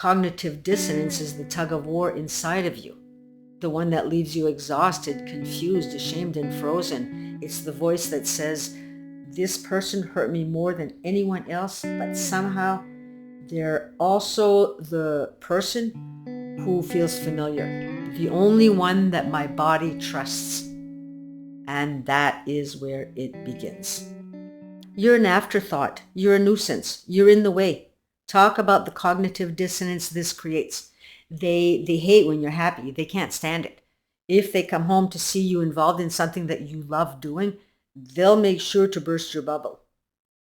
Cognitive dissonance is the tug of war inside of you, the one that leaves you exhausted, confused, ashamed, and frozen. It's the voice that says, this person hurt me more than anyone else, but somehow they're also the person who feels familiar, the only one that my body trusts. And that is where it begins. You're an afterthought. You're a nuisance. You're in the way. Talk about the cognitive dissonance this creates. They hate when you're happy. They can't stand it. If they come home to see you involved in something that you love doing, they'll make sure to burst your bubble.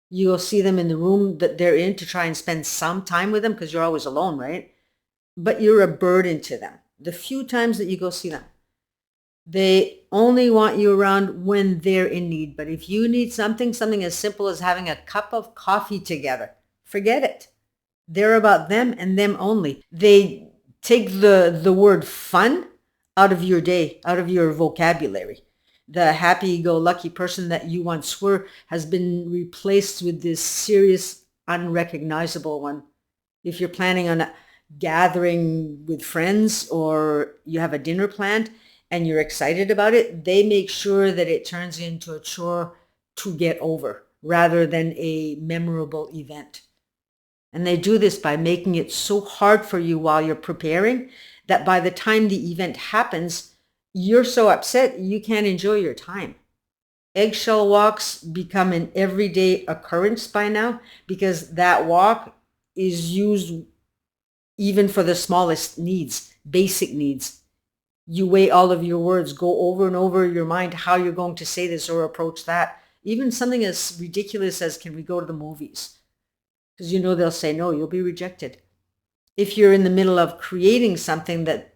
You'll see them in the room that they're in to try and spend some time with them because you're always alone, right? But you're a burden to them. The few times that you go see them, they only want you around when they're in need. But if you need something as simple as having a cup of coffee together, forget it. They're about them and them only. They take the word fun out of your day, out of your vocabulary. The happy-go-lucky person that you once were has been replaced with this serious, unrecognizable one. If you're planning on a gathering with friends or you have a dinner planned and you're excited about it, they make sure that it turns into a chore to get over rather than a memorable event. And they do this by making it so hard for you while you're preparing that by the time the event happens, you're so upset you can't enjoy your time. Eggshell walks become an everyday occurrence by now because that walk is used even for the smallest needs, basic needs. You weigh all of your words, go over and over in your mind how you're going to say this or approach that. Even something as ridiculous as, can we go to the movies? Because you know they'll say no, you'll be rejected. If you're in the middle of creating something that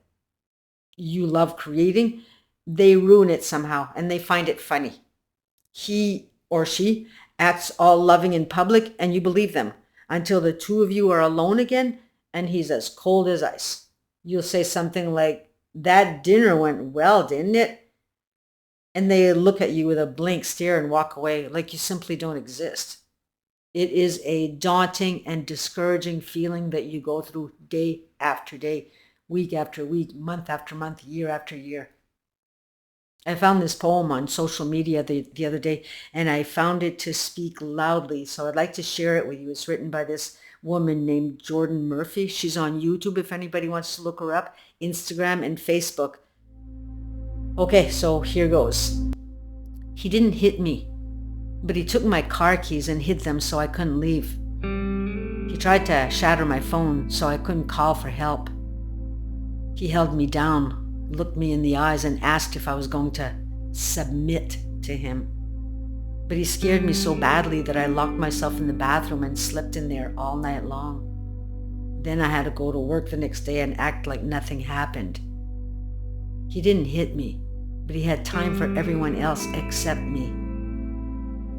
you love creating, they ruin it somehow and they find it funny. He or she acts all loving in public and you believe them until the two of you are alone again and he's as cold as ice. You'll say something like, that dinner went well, didn't it? And they look at you with a blank stare and walk away like you simply don't exist. It is a daunting and discouraging feeling that you go through day after day, week after week, month after month, year after year. I found this poem on social media the other day, and I found it to speak loudly, so I'd like to share it with you. It's written by this woman named Jordan Murphy. She's on YouTube if anybody wants to look her up, Instagram and Facebook. Okay, so here goes. He didn't hit me, but he took my car keys and hid them so I couldn't leave. He tried to shatter my phone so I couldn't call for help. He held me down, looked me in the eyes and asked if I was going to submit to him. But he scared me so badly that I locked myself in the bathroom and slept in there all night long. Then I had to go to work the next day and act like nothing happened. He didn't hit me, but he had time for everyone else except me.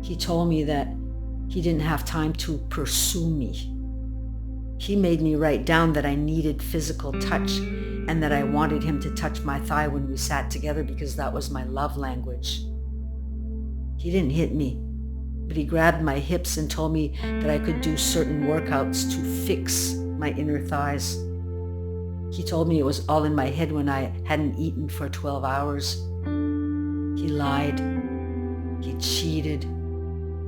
He told me that he didn't have time to pursue me. He made me write down that I needed physical touch and that I wanted him to touch my thigh when we sat together because that was my love language. He didn't hit me, but he grabbed my hips and told me that I could do certain workouts to fix my inner thighs. He told me it was all in my head when I hadn't eaten for 12 hours. He lied. He cheated.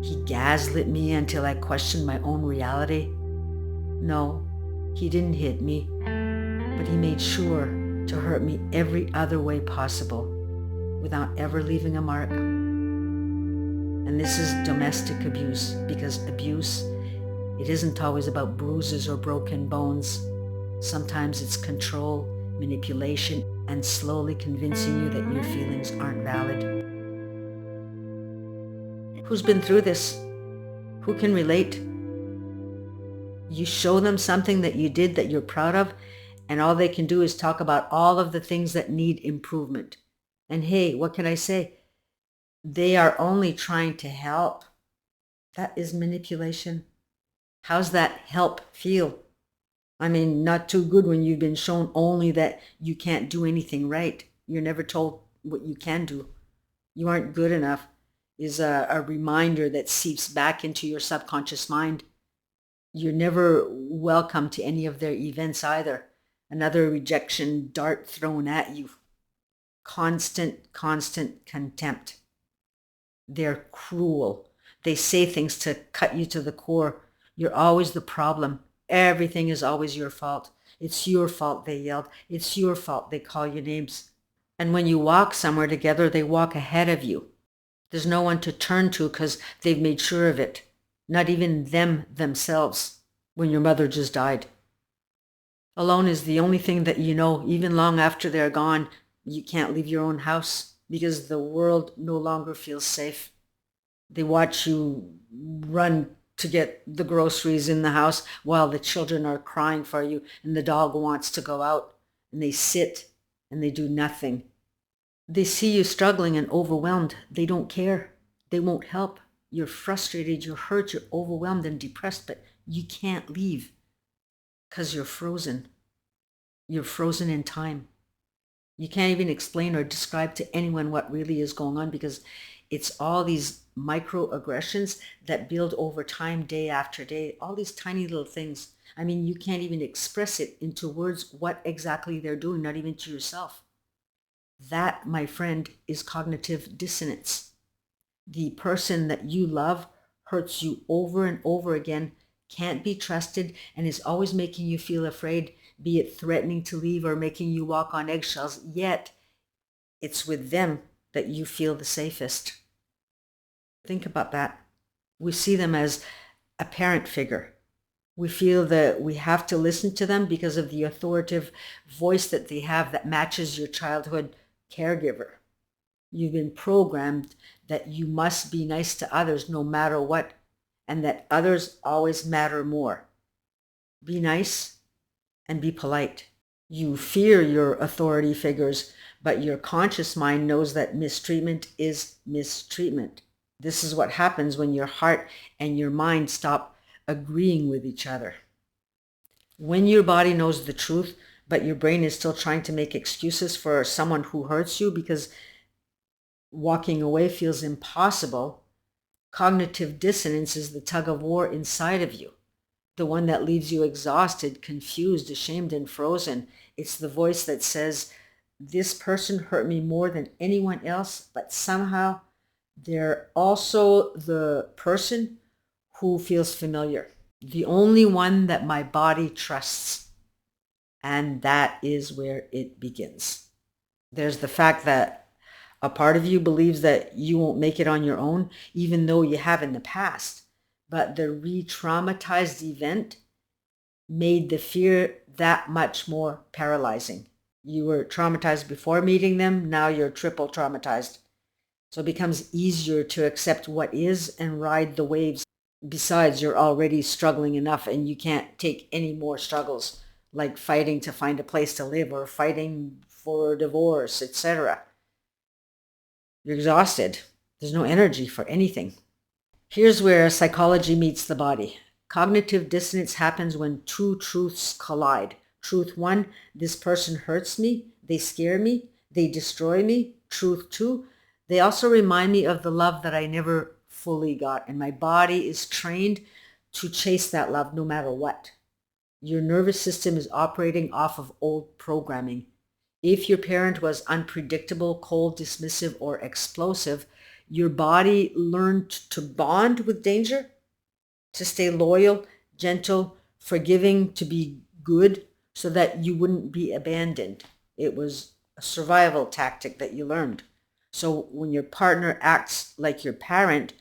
He gaslit me until I questioned my own reality. No, he didn't hit me, but he made sure to hurt me every other way possible without ever leaving a mark. And this is domestic abuse, because abuse, it isn't always about bruises or broken bones. Sometimes it's control, manipulation, and slowly convincing you that your feelings aren't valid. Who's been through this? Who can relate? You show them something that you did that you're proud of, and all they can do is talk about all of the things that need improvement. And hey, what can I say? They are only trying to help. That is manipulation. How's that help feel? I mean, not too good when you've been shown only that you can't do anything right. You're never told what you can do. You aren't good enough is a reminder that seeps back into your subconscious mind. You're never welcome to any of their events either. Another rejection dart thrown at you. Constant contempt. They're cruel. They say things to cut you to the core. You're always the problem. Everything is always your fault. It's your fault, they yelled. It's your fault, they call you names. And when you walk somewhere together, they walk ahead of you. There's no one to turn to because they've made sure of it. Not even them themselves, when your mother just died. Alone is the only thing that you know. Even long after they're gone, you can't leave your own house because the world no longer feels safe. They watch you run to get the groceries in the house while the children are crying for you and the dog wants to go out, and they sit and they do nothing. They see you struggling and overwhelmed. They don't care. They won't help. You're frustrated, you're hurt, you're overwhelmed and depressed, but you can't leave because you're frozen. You're frozen in time. You can't even explain or describe to anyone what really is going on because it's all these microaggressions that build over time, day after day, all these tiny little things. I mean, you can't even express it into words what exactly they're doing, not even to yourself. That, my friend, is cognitive dissonance. The person that you love hurts you over and over again, can't be trusted, and is always making you feel afraid, be it threatening to leave or making you walk on eggshells, yet it's with them that you feel the safest. Think about that. We see them as a parent figure. We feel that we have to listen to them because of the authoritative voice that they have that matches your childhood caregiver. You've been programmed that you must be nice to others no matter what, and that others always matter more. Be nice and be polite. You fear your authority figures, but your conscious mind knows that mistreatment is mistreatment. This is what happens when your heart and your mind stop agreeing with each other. When your body knows the truth, but your brain is still trying to make excuses for someone who hurts you because walking away feels impossible, cognitive dissonance is the tug of war inside of you. The one that leaves you exhausted, confused, ashamed, and frozen. It's the voice that says, this person hurt me more than anyone else, but somehow they're also the person who feels familiar. The only one that my body trusts. And that is where it begins. There's the fact that a part of you believes that you won't make it on your own, even though you have in the past. But the re-traumatized event made the fear that much more paralyzing. You were traumatized before meeting them, now you're triple traumatized. So it becomes easier to accept what is and ride the waves. Besides, you're already struggling enough and you can't take any more struggles, like fighting to find a place to live or fighting for a divorce, etc. You're exhausted. There's no energy for anything. Here's where psychology meets the body. Cognitive dissonance happens when two truths collide. Truth one, this person hurts me, they scare me, they destroy me. Truth two, they also remind me of the love that I never fully got, and my body is trained to chase that love no matter what. Your nervous system is operating off of old programming. If your parent was unpredictable, cold, dismissive, or explosive, your body learned to bond with danger, to stay loyal, gentle, forgiving, to be good, so that you wouldn't be abandoned. It was a survival tactic that you learned. So when your partner acts like your parent,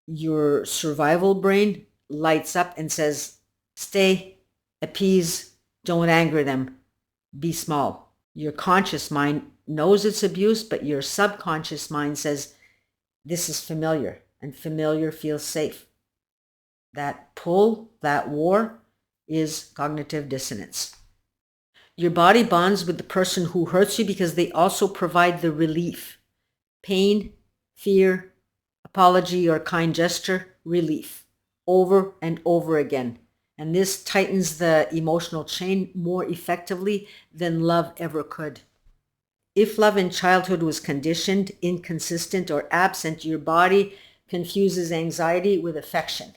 your survival brain lights up and says, stay, appease, don't anger them, be small. Your conscious mind knows it's abuse, but your subconscious mind says, this is familiar, and familiar feels safe. That pull, that war, is cognitive dissonance. Your body bonds with the person who hurts you because they also provide the relief. Pain, fear, apology, or kind gesture, relief, over and over again. And this tightens the emotional chain more effectively than love ever could. If love in childhood was conditioned, inconsistent, or absent, your body confuses anxiety with affection.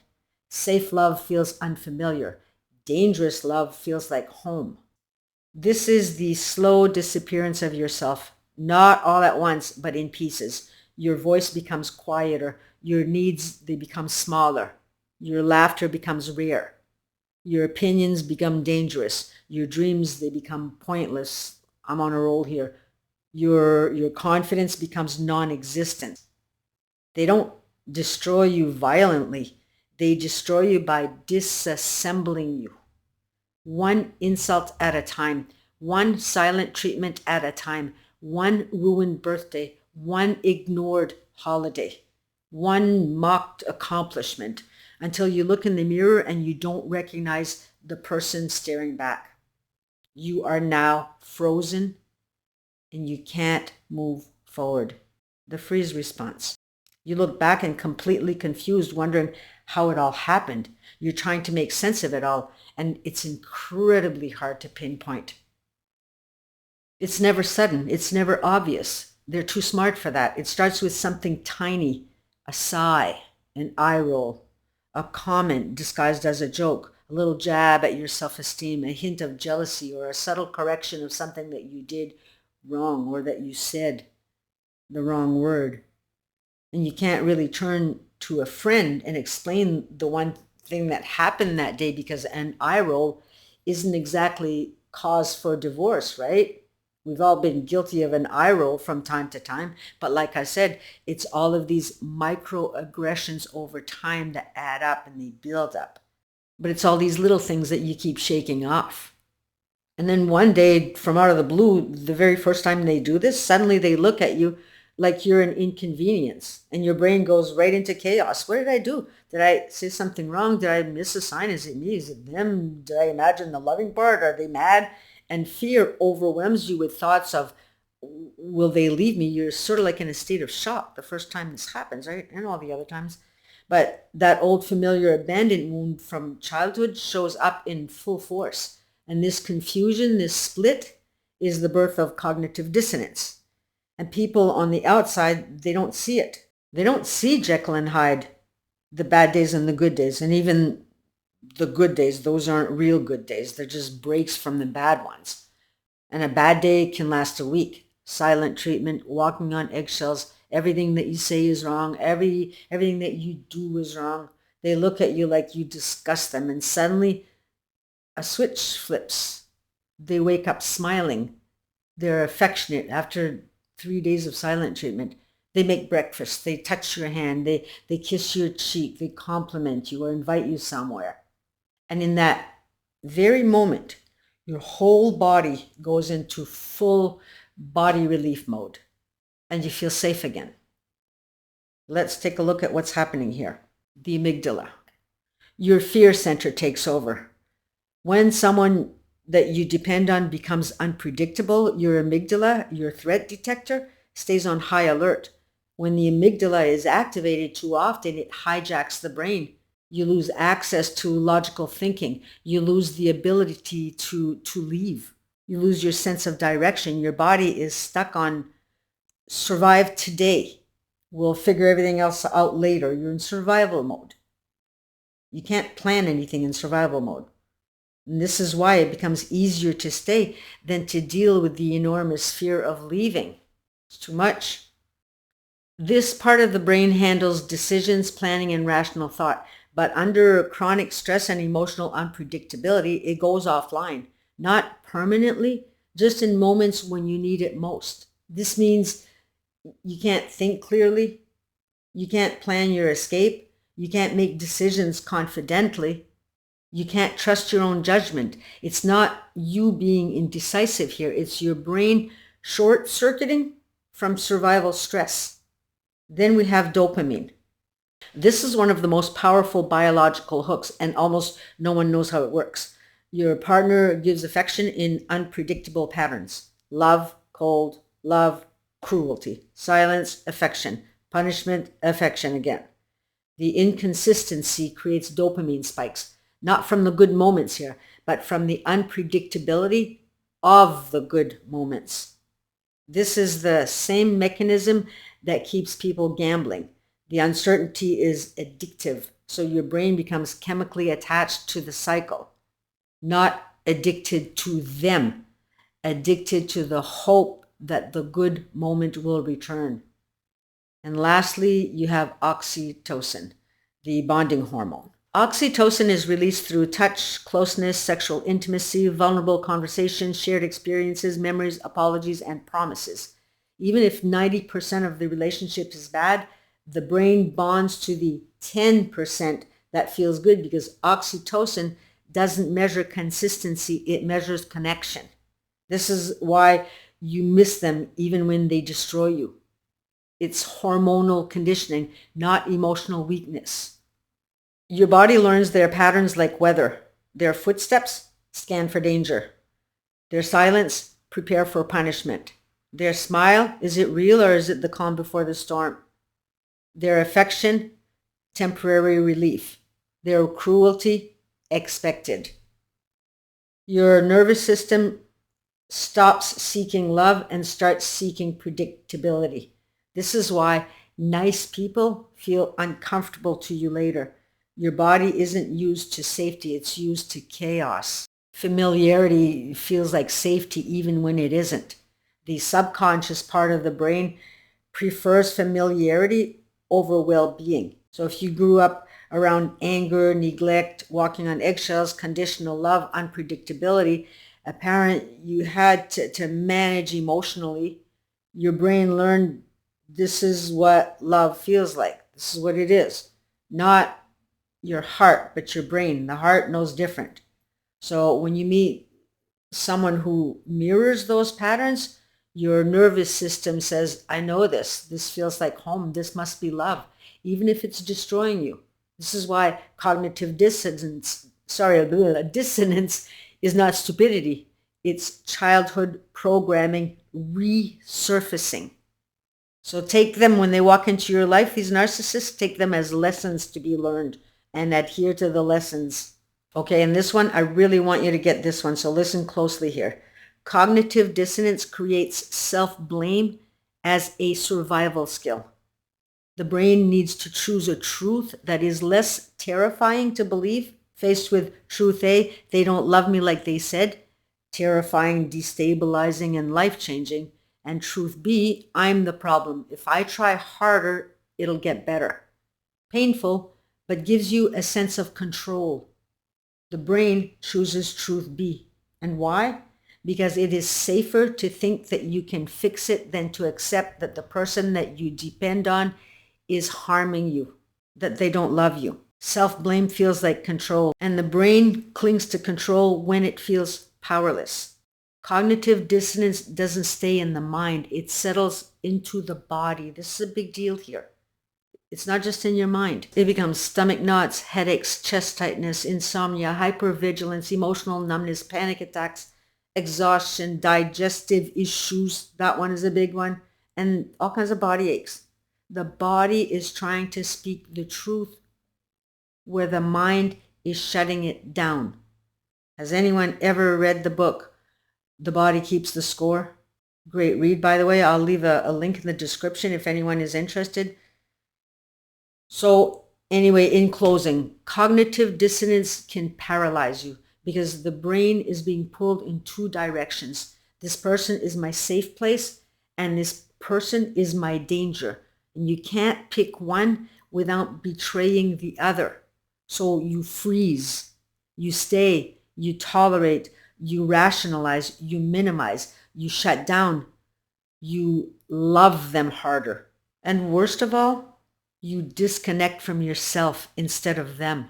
Safe love feels unfamiliar. Dangerous love feels like home. This is the slow disappearance of yourself, not all at once, but in pieces. Your voice becomes quieter. Your needs, they become smaller. Your laughter becomes rare. Your opinions become dangerous. Your dreams, they become pointless. I'm on a roll here. Your confidence becomes non-existent. They don't destroy you violently. They destroy you by disassembling you. One insult at a time, one silent treatment at a time, one ruined birthday, one ignored holiday, one mocked accomplishment, until you look in the mirror and you don't recognize the person staring back. You are now frozen and you can't move forward. The freeze response. You look back and completely confused, wondering how it all happened. You're trying to make sense of it all, and it's incredibly hard to pinpoint. It's never sudden. It's never obvious. They're too smart for that. It starts with something tiny, a sigh, an eye roll, a comment disguised as a joke, a little jab at your self-esteem, a hint of jealousy, or a subtle correction of something that you did wrong or that you said the wrong word. And you can't really turn to a friend and explain the one thing that happened that day, because an eye roll isn't exactly cause for divorce, right? We've all been guilty of an eye roll from time to time. But like I said, it's all of these microaggressions over time that add up and they build up. But it's all these little things that you keep shaking off. And then one day, from out of the blue, the very first time they do this, suddenly they look at you like you're an inconvenience, and your brain goes right into chaos. What did I do? Did I say something wrong? Did I miss a sign? Is it me? Is it them? Did I imagine the loving part? Are they mad? And fear overwhelms you with thoughts of, will they leave me? You're sort of like in a state of shock the first time this happens, right? And all the other times. But that old familiar abandoned wound from childhood shows up in full force. And this confusion, this split, is the birth of cognitive dissonance. And people on the outside, they don't see it. They don't see Jekyll and Hyde, the bad days and the good days. And even the good days, those aren't real good days. They're just breaks from the bad ones. And a bad day can last a week. Silent treatment, walking on eggshells, everything that you say is wrong, everything that you do is wrong. They look at you like you disgust them, and suddenly a switch flips. They wake up smiling. They're affectionate after 3 days of silent treatment. They make breakfast. They touch your hand. They kiss your cheek. They compliment you or invite you somewhere. And in that very moment, your whole body goes into full body relief mode and you feel safe again. Let's take a look at what's happening here. The amygdala. Your fear center takes over. When someone that you depend on becomes unpredictable, your amygdala, your threat detector, stays on high alert. When the amygdala is activated too often, it hijacks the brain. You lose access to logical thinking. You lose the ability to leave. You lose your sense of direction. Your body is stuck on survive today. We'll figure everything else out later. You're in survival mode. You can't plan anything in survival mode. And this is why it becomes easier to stay than to deal with the enormous fear of leaving. It's too much. This part of the brain handles decisions, planning, and rational thought. But under chronic stress and emotional unpredictability, it goes offline. Not permanently, just in moments when you need it most. This means you can't think clearly. You can't plan your escape. You can't make decisions confidently. You can't trust your own judgment. It's not you being indecisive here. It's your brain short-circuiting from survival stress. Then we have dopamine. This is one of the most powerful biological hooks, and almost no one knows how it works. Your partner gives affection in unpredictable patterns. Love, cold, love, cruelty, silence, affection, punishment, affection again. The inconsistency creates dopamine spikes, not from the good moments here, but from the unpredictability of the good moments. This is the same mechanism that keeps people gambling. The uncertainty is addictive. So your brain becomes chemically attached to the cycle, not addicted to them, addicted to the hope that the good moment will return. And lastly, you have oxytocin, the bonding hormone. Oxytocin is released through touch, closeness, sexual intimacy, vulnerable conversations, shared experiences, memories, apologies, and promises. Even if 90% of the relationship is bad, the brain bonds to the 10% that feels good, because oxytocin doesn't measure consistency, it measures connection. This is why you miss them even when they destroy you. It's hormonal conditioning, not emotional weakness. Your body learns their patterns like weather. Their footsteps, scan for danger. Their silence, prepare for punishment. Their smile, is it real or is it the calm before the storm? Their affection, temporary relief. Their cruelty, expected. Your nervous system stops seeking love and starts seeking predictability. This is why nice people feel uncomfortable to you later. Your body isn't used to safety, it's used to chaos. Familiarity feels like safety even when it isn't. The subconscious part of the brain prefers familiarity over well-being. So if you grew up around anger, neglect, walking on eggshells, conditional love, unpredictability, a parent you had to manage emotionally, your brain learned this is what love feels like. This is what it is. Not your heart, but your brain. The heart knows different. So when you meet someone who mirrors those patterns, your nervous system says, I know this. This feels like home. This must be love, even if it's destroying you. This is why cognitive dissonance is not stupidity. It's childhood programming resurfacing. So take them when they walk into your life, these narcissists, take them as lessons to be learned and adhere to the lessons. Okay, and this one, I really want you to get this one, so listen closely here. Cognitive dissonance creates self-blame as a survival skill. The brain needs to choose a truth that is less terrifying to believe. Faced with truth A, they don't love me like they said, terrifying, destabilizing, and life-changing. And truth B, I'm the problem. If I try harder, it'll get better. Painful, but gives you a sense of control. The brain chooses truth B. And why? Because it is safer to think that you can fix it than to accept that the person that you depend on is harming you, that they don't love you. Self-blame feels like control, and the brain clings to control when it feels powerless. Cognitive dissonance doesn't stay in the mind, it settles into the body. This is a big deal here. It's not just in your mind. It becomes stomach knots, headaches, chest tightness, insomnia, hypervigilance, emotional numbness, panic attacks, exhaustion, digestive issues. That one is a big one. And all kinds of body aches. The body is trying to speak the truth where the mind is shutting it down. Has anyone ever read the book, The Body Keeps the Score? Great read, by the way. I'll leave a link in the description if anyone is interested. So anyway, in closing, cognitive dissonance can paralyze you because the brain is being pulled in two directions. This person is my safe place and this person is my danger. And you can't pick one without betraying the other. So you freeze, you stay, you tolerate, you rationalize, you minimize, you shut down, you love them harder. And worst of all, you disconnect from yourself instead of them.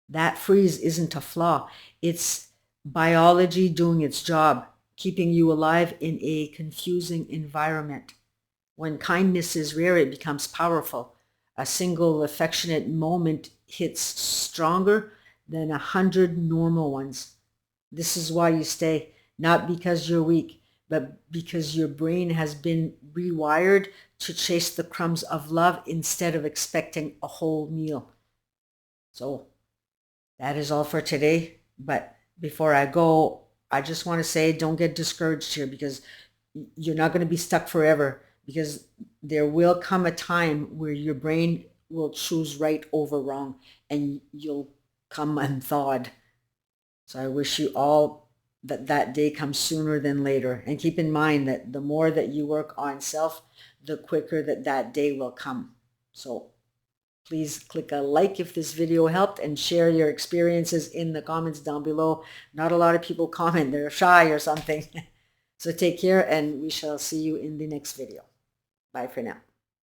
That freeze isn't a flaw. It's biology doing its job, keeping you alive in a confusing environment. When kindness is rare, it becomes powerful. A single affectionate moment hits stronger than 100 normal ones. This is why you stay, not because you're weak, but because your brain has been rewired to chase the crumbs of love instead of expecting a whole meal. So that is all for today. But before I go, I just want to say don't get discouraged here, because you're not going to be stuck forever, because there will come a time where your brain will choose right over wrong, and you'll come unthawed. So I wish you all that day comes sooner than later. And keep in mind that the more that you work on self, the quicker that day will come. So please click a like if this video helped, and share your experiences in the comments down below. Not a lot of people comment. They're shy or something. So take care, and we shall see you in the next video. Bye for now.